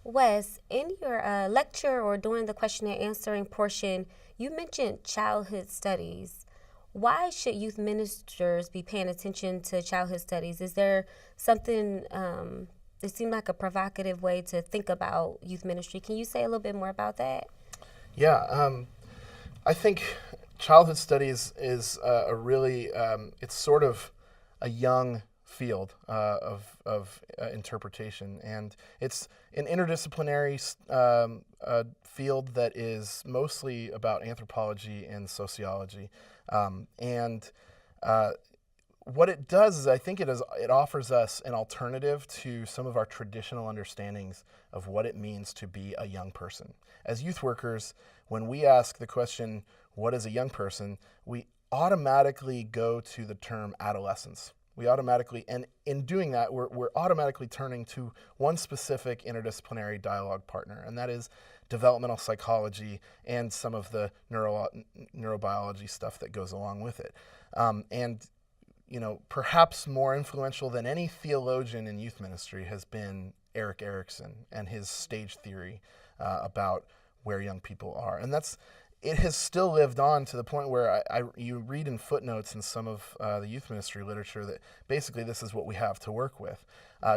Wes, in your lecture or during the question and answering portion, you mentioned childhood studies. Why should youth ministers be paying attention to childhood studies? Is there something, it seemed like a provocative way to think about youth ministry. Can you say a little bit more about that? Yeah, I think childhood studies is a really, it's sort of a young field of interpretation, and it's an interdisciplinary field that is mostly about anthropology and sociology, and what it does is I think it offers us an alternative to some of our traditional understandings of what it means to be a young person. As youth workers, when we ask the question, what is a young person, we automatically go to the term adolescence. We automatically, and in doing that, we're automatically turning to one specific interdisciplinary dialogue partner, and that is developmental psychology and some of the neurobiology stuff that goes along with it. And perhaps more influential than any theologian in youth ministry has been Eric Erickson and his stage theory about where young people are. And it has still lived on to the point where you read in footnotes in some of the youth ministry literature that basically this is what we have to work with.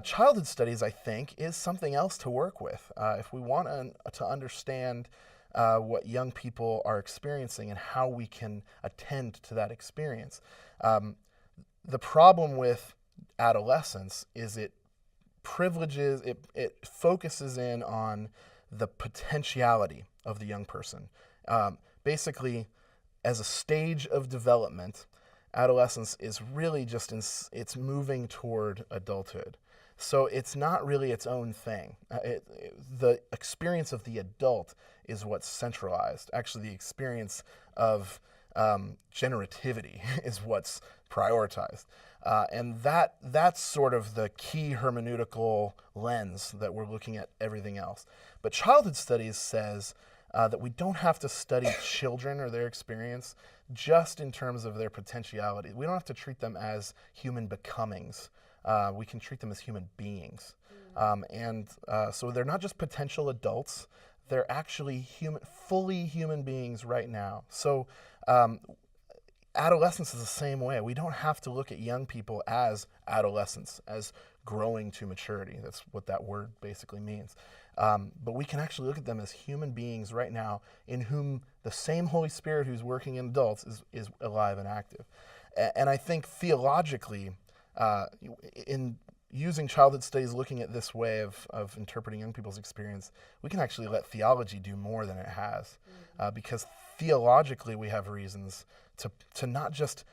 Childhood studies, I think, is something else to work with. If we want to understand what young people are experiencing and how we can attend to that experience. The problem with adolescence is it focuses in on the potentiality of the young person. Basically, as a stage of development, adolescence is really just it's moving toward adulthood. So it's not really its own thing. The experience of the adult is what's centralized. Actually, the experience of generativity is what's prioritized. And that's sort of the key hermeneutical lens that we're looking at everything else. But childhood studies says that we don't have to study children or their experience just in terms of their potentiality. We don't have to treat them as human becomings. We can treat them as human beings. So they're not just potential adults, they're actually fully human beings right now. So adolescence is the same way. We don't have to look at young people as adolescents, as growing to maturity. That's what that word basically means. But we can actually look at them as human beings right now in whom the same Holy Spirit who's working in adults is alive and active. And I think theologically, in using childhood studies, looking at this way of interpreting young people's experience, we can actually let theology do more than it has. Because theologically we have reasons to not just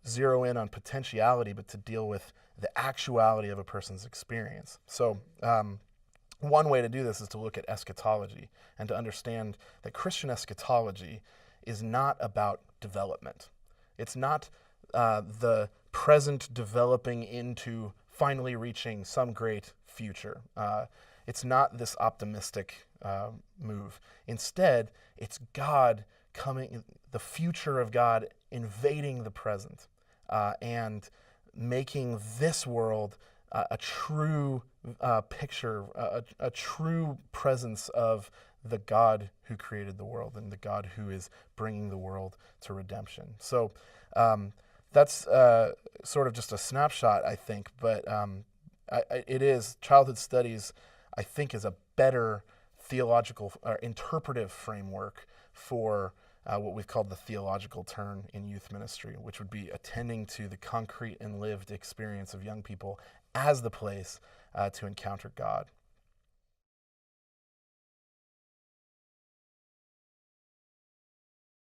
zero in on potentiality, but to deal with the actuality of a person's experience. So one way to do this is to look at eschatology and to understand that Christian eschatology is not about development. It's not the present developing into finally reaching some great future. It's not this optimistic move. Instead, it's God coming, the future of God invading the present and making this world a true picture, a true presence of the God who created the world and the God who is bringing the world to redemption. So that's sort of just a snapshot, I think, but childhood studies, I think, is a better theological or interpretive framework for what we've called the theological turn in youth ministry, which would be attending to the concrete and lived experience of young people as the place to encounter God.